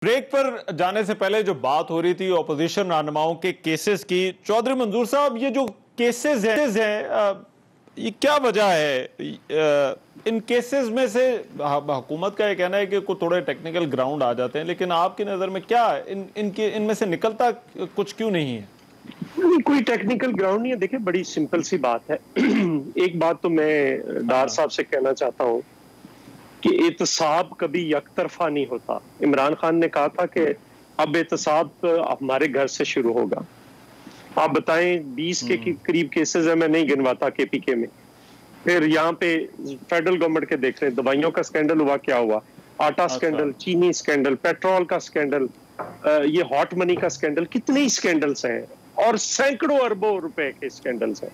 Break पर जाने से पहले जो बात हो रही थी ऑपोजिशन रहनुमाओं के केसेस की, चौधरी मंजूर साहब, ये जो केसेस हैं ये क्या वजह है? इन केसेस में से हुकूमत का ये कहना है कि कोई थोड़े टेक्निकल ग्राउंड आ जाते हैं, लेकिन आपकी नज़र में क्या इनमें से निकलता कुछ क्यों नहीं है? कोई टेक्निकल ग्राउंड नहीं है। देखिए, बड़ी सिंपल सी बात है। एक बात तो मैं डार साहब से कहना चाहता हूँ कि एहतसाब कभी यकतरफा नहीं होता। इमरान खान ने कहा था कि अब एहतसाब हमारे घर से शुरू होगा। आप बताएं, 20 के करीब केसेस है, मैं नहीं गिनवाता केपीके में। फिर यहाँ पे फेडरल गवर्नमेंट के देख रहे हैं, दवाइयों का स्कैंडल हुआ, क्या हुआ, आटा स्कैंडल, चीनी स्कैंडल, पेट्रोल का स्कैंडल, ये हॉट मनी का स्कैंडल, कितने ही स्कैंडल्स हैं और सैकड़ों अरबों रुपए के स्कैंडल्स हैं।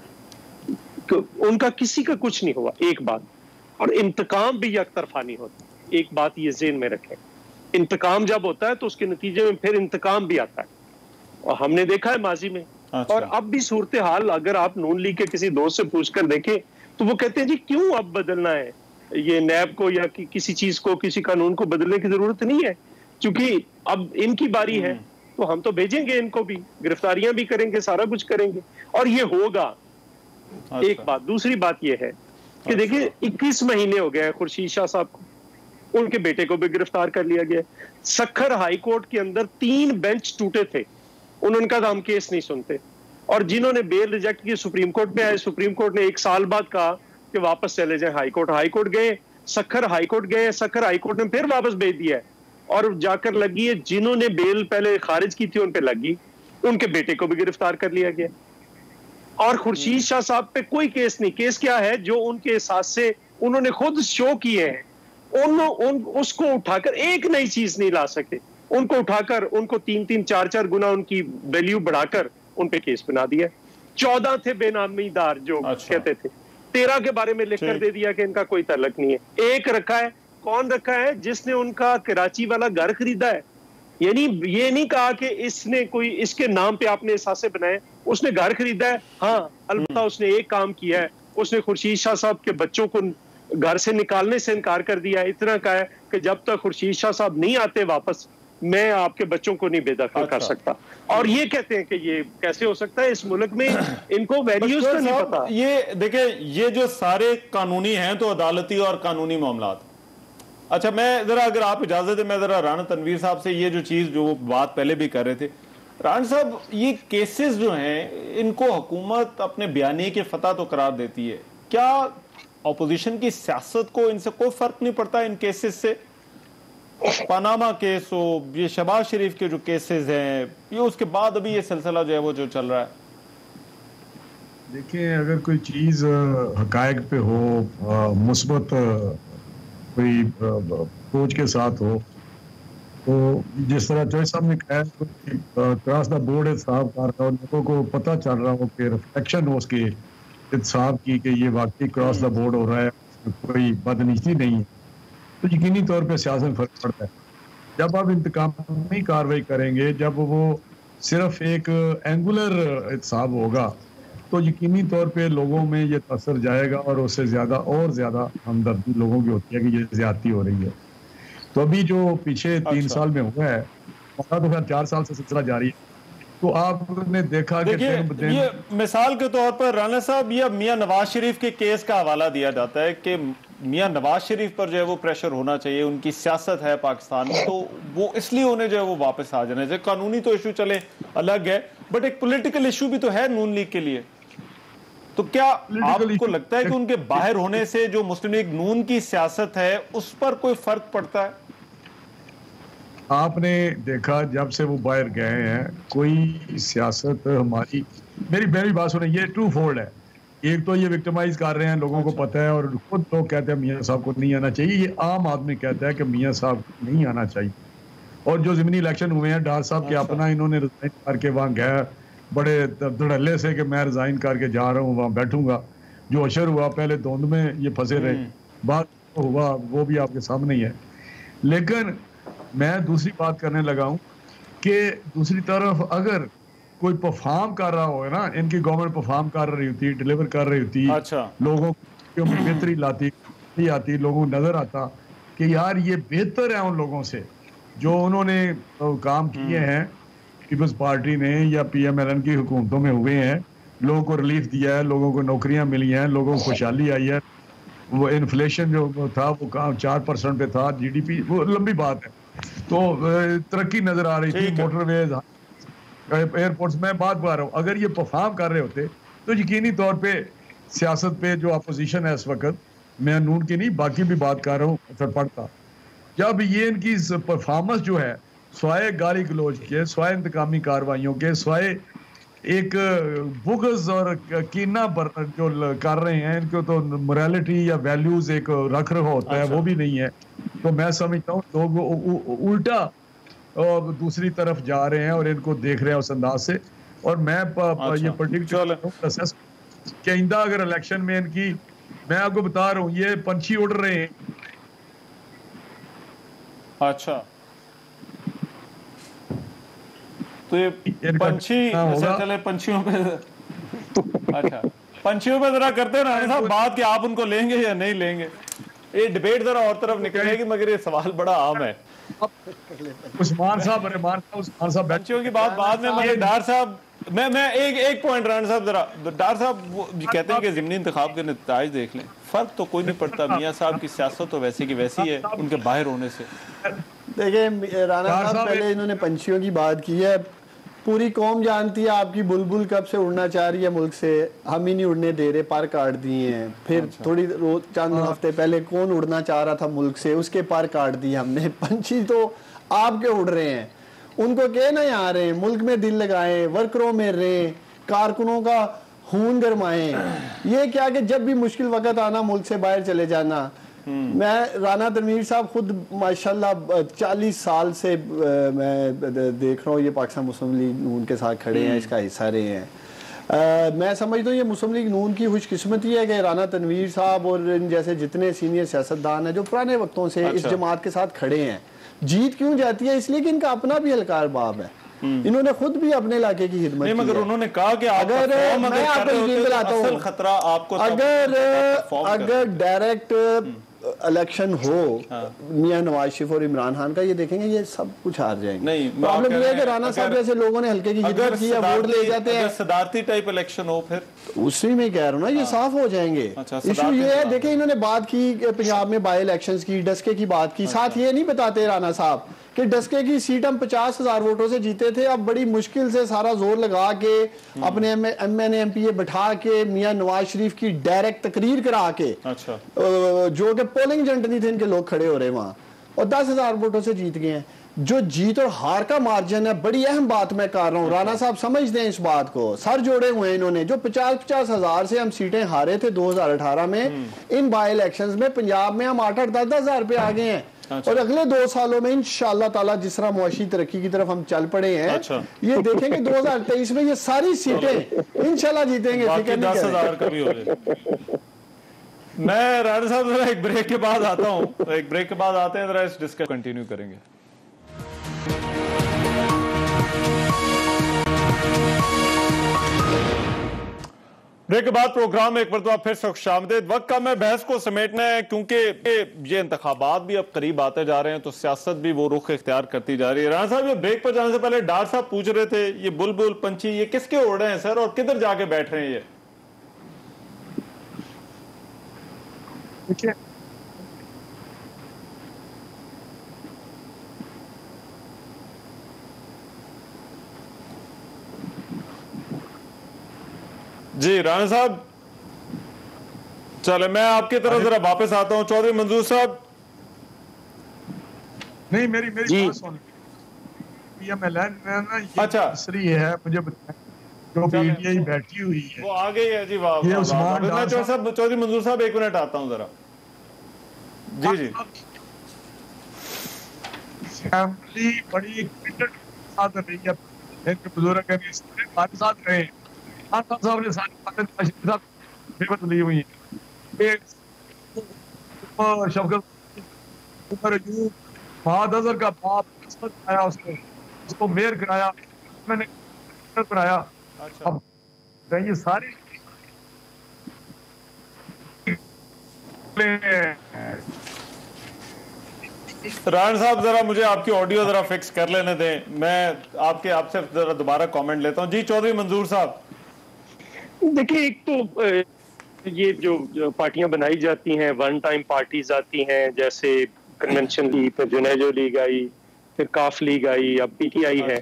उनका किसी का कुछ नहीं हुआ, एक बात। और इंतकाम भी यकतरफा नहीं होता, एक बात ये ज़हन में रखें। इंतकाम जब होता है तो उसके नतीजे में फिर इंतकाम भी आता है, और हमने देखा है माजी में। और अब भी सूरत हाल अगर आप नून लीग के किसी दोस्त से पूछकर देखें तो वो कहते हैं जी क्यों अब बदलना है ये नैब को या किसी चीज को, किसी कानून को बदलने की जरूरत नहीं है, क्योंकि अब इनकी बारी है तो हम तो भेजेंगे इनको भी, गिरफ्तारियां भी करेंगे, सारा कुछ करेंगे और ये होगा। एक बात। दूसरी बात ये है कि देखिए 21 महीने हो गए खुर्शीद शाह साहब को, उनके बेटे को भी गिरफ्तार कर लिया गया। सक्खर हाई कोर्ट के अंदर 3 बेंच टूटे थे, उन्होंने कहा हम केस नहीं सुनते, और जिन्होंने बेल रिजेक्ट की सुप्रीम कोर्ट में आए, सुप्रीम कोर्ट ने 1 साल बाद कहा कि वापस चले जाएं हाई कोर्ट गए, सक्खर हाई कोर्ट गए, सक्खर हाई कोर्ट ने फिर वापस भेज दिया है और जाकर लगी है जिन्होंने बेल पहले खारिज की थी उन पे लगी, उनके बेटे को भी गिरफ्तार कर लिया गया। और खुर्शीद शाह साहब पे कोई केस नहीं। केस क्या है? जो उनके एहसास से उन्होंने खुद शो किए हैं, उसको उठाकर एक नई चीज नहीं ला सके, उनको उठाकर उनको 3-3, 4-4 गुना उनकी वैल्यू बढ़ाकर उन पे केस बना दिया। 14 थे बेनामीदार जो कहते थे, 13 के बारे में लिखकर दे दिया कि इनका कोई तल्लक नहीं है। एक रखा है, कौन रखा है? जिसने उनका कराची वाला घर खरीदा है। यानी ये नहीं कहा कि इसने कोई इसके नाम पे आपने एहसासे बनाए, उसने घर खरीदा है। हाँ, अलबत्ता उसने एक काम किया है, उसने खुर्शीद शाह साहब के बच्चों को घर से निकालने से इनकार कर दिया। इतना कहा है कि जब तक खुर्शीद शाह साहब नहीं आते वापस, मैं आपके बच्चों को नहीं बेदखल कर सकता। और ये कहते हैं कि ये कैसे हो सकता है, इस मुल्क में इनको वैल्यूज का नहीं पता। ये देखिए, ये जो सारे कानूनी हैं तो अदालती और कानूनी मामलात। अच्छा, मैं जरा, अगर आप इजाजत है, मैं जरा राना तनवीर साहब से ये जो चीज, जो बात पहले भी कर रहे थे, राना साहब, ये केसेस जो हैं इनको हुकूमत अपने बयानी के फतह तो करार देती है, क्या ऑपोजिशन की सियासत को इनसे कोई फर्क नहीं पड़ता इन केसेस से? पनामा केस हो, ये शहबाज शरीफ के जो केसेस हैं, ये उसके बाद अभी ये सिलसिला जो है वो जो चल रहा है। देखिए, अगर कोई चीज हकायक पे हो, मुस्बत कोई सोच के साथ हो, तो जिस तरह जॉय साहब ने कहा, क्रॉस द बोर्ड इंसाफ कर रहा हो, लोगों को पता चल रहा हो कि रिफ्लेक्शन हो उसके इंसाफ की कि ये वाकई क्रॉस द बोर्ड हो रहा है, कोई बदनीति नहीं है, तो यकीनी तौर पे सियासत में फर्क पड़ता है। जब आप इंतकामी कार्रवाई करेंगे, जब वो सिर्फ एक एंगुलर एहतसाब होगा, तो यकीनी तौर पे लोगों में ये असर जाएगा और उससे ज़्यादा और ज़्यादा हमदर्दी लोगों की होती है कि ये ज्यादती हो रही है। तो अभी जो पीछे 3 साल में हुआ है, तो खैर 4 साल से सिलसिला जारी है, तो आपने देखा कि ये मिसाल के तौर पर राना साहब, ये मियां नवाज शरीफ के केस का हवाला दिया जाता है कि मियां नवाज शरीफ पर जो है वो प्रेशर होना चाहिए, उनकी सियासत है पाकिस्तान में, तो वो इसलिए उन्हें जो है वो वापस आ जाना चाहिए। कानूनी तो इशू चले अलग है, बट एक पॉलिटिकल इशू भी तो है नून लीग के लिए। तो क्या आपको लगता है कि उनके बाहर होने से जो मुस्लिम लीग नून की सियासत है उस पर कोई फर्क पड़ता है? आपने देखा जब से वो बाहर गए हैं, कोई सियासत हमारी, मेरी बात सुने, ये टू फोल्ड है। एक तो ये विक्टिमाइज कर रहे हैं, लोगों को पता है, और खुद लोग कहते हैं मियां साहब को नहीं आना चाहिए। ये आम आदमी कहता है कि मियां साहब नहीं आना चाहिए। और जो ज़मीनी इलेक्शन हुए हैं, डार साहब के अपना, इन्होंने रिजाइन करके वहाँ गया बड़े धड़ल्ले से कि मैं रिजाइन करके जा रहा हूँ, वहाँ बैठूंगा। जो अशर हुआ, पहले धुंध में ये फंसे रहे, बात हुआ वो भी आपके सामने ही है। लेकिन मैं दूसरी बात करने लगा हूँ कि दूसरी तरफ अगर कोई परफॉर्म कर रहा हो ना, इनकी गवर्नमेंट परफॉर्म कर रही होती, डिलीवर कर रही होती, लोगों को बेहतरी लाती आती, लोगों को नजर आता कि यार ये बेहतर है उन लोगों से, जो उन्होंने काम किए हैं पीपल्स पार्टी ने या PMLN की हुकूमतों में हुए हैं, लोगों को रिलीफ दिया है, लोगों को नौकरियां मिली हैं, लोगों को खुशहाली आई है, वो इन्फ्लेशन जो था वो 4% पे था, GDP, वो लंबी बात है। तो तरक्की नजर आ रही थी, मोटरवेज, एयरपोर्ट्स। मैं बात बता रहा हूँ, अगर ये परफॉर्म कर रहे होते तो यकीनी तौर पे सियासत पे जो अपोजिशन है इस वक्त, मैं नून की नहीं बाकी भी बात कर रहा हूँ, असर पड़ता। जब ये इनकी परफॉर्मेंस जो है स्वाय गाली गलौज के, स्वाय इंतकामी कार्रवाइयों के, स्वाय एक बुगज और कीना जो कर रहे हैं, इनको तो मोरालिटी या वैल्यूज एक रख रखा होता है, वो भी नहीं है। तो मैं समझता हूँ लोग उल्टा और दूसरी तरफ जा रहे हैं और इनको देख रहे हैं उस अंदाज से। और मैं ये प्रेडिक्ट कि आइंदा अगर इलेक्शन में इनकी, मैं आपको बता रहा हूँ, ये पंछी उड़ रहे हैं। अच्छा, तो ये पंछी, अच्छा चले पंछियों पे अच्छा पंछियों पे जरा करते हैं राणा साहब बात कि आप उनको लेंगे या नहीं लेंगे। ये डिबेट जरा और तरफ निकलेगी, मगर ये सवाल बड़ा आम है। उस्मान साहब पंछियों की बात बाद में, मगर डार साहब मैं एक पॉइंट राणा साहब, जरा डार साहब वो कहते हैं कि ज़िमनी इंतखाब के नतीजे देख लें, फर्क तो कोई नहीं पड़ता। मियाँ साहब की सियासत तो वैसी की वैसी है उनके बाहर होने से। देखिए राणा साहब, पहले इन्होंने पंछियों की बात की है, पूरी कौम जानती है आपकी बुलबुल कब से उड़ना चाह रही है मुल्क से, हम ही नहीं उड़ने दे रहे, पर काट दिए हैं। फिर थोड़ी चंद हफ्ते पहले कौन उड़ना चाह रहा था मुल्क से, उसके पर काट दिए हमने। पंछी तो आपके उड़ रहे हैं, उनको कहना यहाँ रहे, मुल्क में दिल लगाएं, वर्करों में रहें, कारकुनों का खून गरमाएं। ये क्या कि जब भी मुश्किल वक्त आना मुल्क से बाहर चले जाना। मैं राना तनवीर साहब खुद माशाल्लाह 40 साल से मैं देख रहा हूँ ये पाकिस्तान मुस्लिम लीग नून के साथ खड़े हैं, इसका हिस्सा रहे हैं। मैं समझता हूँ ये मुस्लिम लीग नून की खुशकिस्मती है कि राना तनवीर साहब और इन जैसे जितने सीनियर सियासतदान हैं जो पुराने वक्तों से इस जमात के साथ खड़े हैं। जीत क्यों जाती है? इसलिए कि इनका अपना भी हलकार बाब है, इन्होंने खुद भी अपने इलाके की हिदमत की। मगर उन्होंने कहा कि अगर मैं आपको यकीन दिलाता हूँ, खतरा आपको अगर डायरेक्ट इलेक्शन हो मियां नवाज शरीफ और इमरान खान का, ये देखेंगे ये सब कुछ हार जाएंगे। नहीं, प्रॉब्लम ये है कि राणा साहब जैसे लोगों ने हल्के की हिदमत की है, वोट ले जाते हैं। सदारती टाइप इलेक्शन हो फिर उसी में कह रहा हूँ ना, ये साफ हो जाएंगे। इशू ये है, देखिए इन्होंने बात की पंजाब में बाई इलेक्शंस की, डस्के की बात की, साथ ये नहीं बताते राणा साहब कि डस्के की सीट हम 50,000 वोटों से जीते थे। अब बड़ी मुश्किल से सारा जोर लगा के अपने MNA MPA बैठा के मियां नवाज शरीफ की डायरेक्ट तकरीर करा के, जो कि पोलिंग एजेंट नहीं थे इनके लोग खड़े हो रहे वहां, और 10,000 वोटों से जीत गए हैं। जो जीत और हार का मार्जिन है, बड़ी अहम बात मैं कर रहा हूँ, राणा साहब समझते हैं इस बात को, सर जोड़े हुए हैं इन्होंने। जो 50-50 हजार से हम सीटें हारे थे 2018 में, इन बाई इलेक्शंस में पंजाब में हम 8-8, 10-10 हजार पे आ गए हैं। और अगले 2 सालों में इंशाअल्लाह ताला जिस तरह मुआशी तरक्की की तरफ हम चल पड़े हैं, ये देखेंगे 2023 में ये सारी सीटें इंशाअल्लाह जीतेंगे। 10,000 का भी हो जाए। मैं राणा साहब जरा एक ब्रेक के बाद आता हूँ, एक ब्रेक के बाद आते हैं, जरा इस डिस्कशन कंटिन्यू करेंगे। ब्रेक के बाद प्रोग्राम में एक बार तो आप फिर से खुशामदीद। वक्त कम है, बहस को समेटना है, क्योंकि ये इंतखाबात भी अब करीब आते जा रहे हैं, तो सियासत भी वो रुख इख्तियार करती जा रही है। राणा साहब, ये ब्रेक पर जाने से पहले डार साहब पूछ रहे थे, ये बुलबुल पंछी ये किसके उड़ रहे हैं सर, और किधर जाके बैठ रहे हैं ये? जी राणा साहब, चले मैं आपकी तरफ जरा वापस आता हूं। चौधरी मंजूर साहब, नहीं मेरी बात सुन। PMLN में ना ये तीसरी है, मुझे बताएं जो पीटीआई बैठी हुई है वो आ गई है जी। वाह, मैं चौधरी मंजूर साहब 1 मिनट आता हूं जरा। जी जी, फैमिली बड़ी साथ रही है, बुजुर्ग हमारे साथ रहे, साहब ने साथ ली हुई है। शफकत फहद अजहर का बाप आया, उसको मेयर कराया, मैंने बनाया। अब ये सारी राणा साहब जरा मुझे आपकी ऑडियो जरा फिक्स कर लेने दें, मैं आपसे जरा दोबारा कमेंट लेता हूं। जी चौधरी मंजूर साहब। देखिए, एक तो ये जो पार्टियां बनाई जाती हैं, वन टाइम पार्टीज आती हैं, जैसे कन्वेंशन लीग, फिर जुनेजो लीग आई, फिर काफ लीग आई, अब पीटीआई है।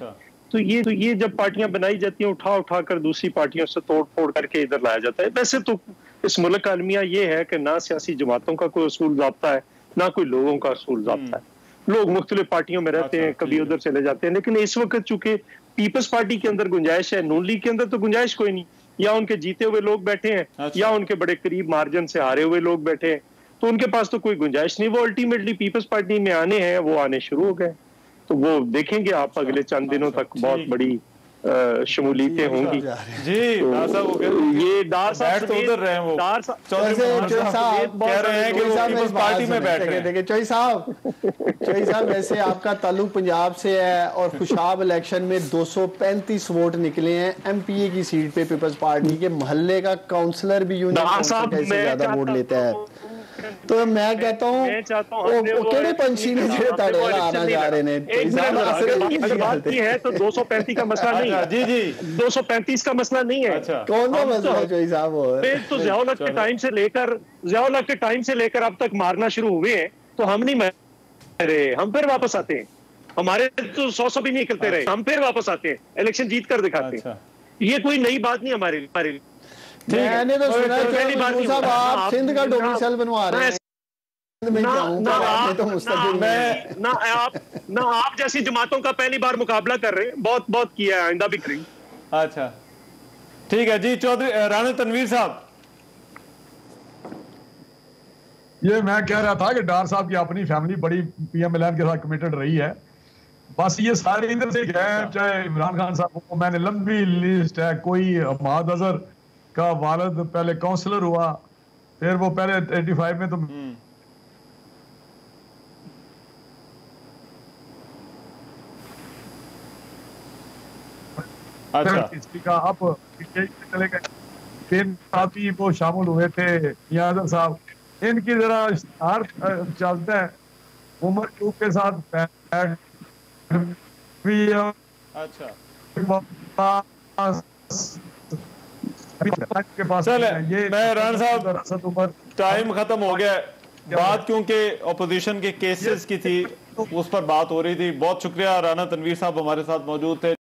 तो ये जब पार्टियां बनाई जाती हैं, उठा कर दूसरी पार्टियों से तोड़ फोड़ करके इधर लाया जाता है। वैसे तो इस मुल्क का अलमिया ये है कि ना सियासी जमातों का कोई असूल ज़ाब्ता है, ना कोई लोगों का असूल ज़ाब्ता है। लोग मुख्तलिफ पार्टियों में रहते हैं, कभी उधर चले जाते हैं, लेकिन इस वक्त चूंकि पीपल्स पार्टी के अंदर गुंजाइश है, नून लीग के अंदर तो गुंजाइश कोई नहीं। या उनके जीते हुए लोग बैठे हैं, या उनके बड़े करीब मार्जिन से हारे हुए लोग बैठे हैं, तो उनके पास तो कोई गुंजाइश नहीं। वो अल्टीमेटली पीपल्स पार्टी में आने हैं, वो आने शुरू हो गए। तो वो देखेंगे आप अगले चंद दिनों तक बहुत बड़ी शमूलियतें होंगी। जी ये डार साहब तो उधर रहे हैं, वो कह रहे हैं कि वो पीपल्स पार्टी में बैठ रहे हैं। देखिए चौधरी साहब, वैसे आपका ताल्लुक पंजाब से है और खुशाब इलेक्शन में 235 वोट निकले हैं एमपीए की सीट पे। पीपल्स पार्टी के मोहल्ले का काउंसलर भी यूनियन काउंसिल कैसे ज्यादा वोट लेता है। तो मैं कहता हूँ केड़े पंछी ने जेड़े ताड़े आना जा रहे ने। बात की है तो 235 का मसला नहीं है। जी जी 235 का मसला नहीं है। कौन सा मसला है चौधरी साहब? तो ज़ियाउल हक के टाइम से लेकर अब तक मारना शुरू हुए हैं, तो हम नहीं मरे, हम फिर वापस आते हैं। हमारे तो 100 भी नहीं निकलते रहे, हम फिर वापस आते हैं, इलेक्शन जीत कर दिखाते हैं। ये कोई नई बात नहीं हमारे लिए। मैंने तो सुना है साहब आप सिंध का डोमिसाइल बनवा रहे हैं। ना आप जैसी जमातों का पहली बार मुकाबला कर रहे हैं, बहुत किया है, आइंदा भी करेंगे। अच्छा ठीक है जी। चौधरी राणा तनवीर साहब, ये मैं कह रहा था कि डार साहब की अपनी फैमिली बड़ी पीएम-एल-एन के साथ कमिटेड रही है। बस ये सारे इधर से गए, चाहे इमरान खान साहब को, मैंने लंबी लिस्ट है। कोई महमूद अजहर का वालिद पहले काउंसलर हुआ, फिर वो पहले 85 में तो अच्छा का अब चले गए। फिर साथी वो शामिल हुए थे नियाज़र साहब। इनकी जरा इश्तिहार चलते हैं उमर टूब के साथ भी। अच्छा के पास ये मैं राणा साहब टाइम खत्म हो गया। बात क्योंकि अपोजिशन के केसेस की थी, उस पर बात हो रही थी। बहुत शुक्रिया, राणा तनवीर साहब हमारे साथ मौजूद थे।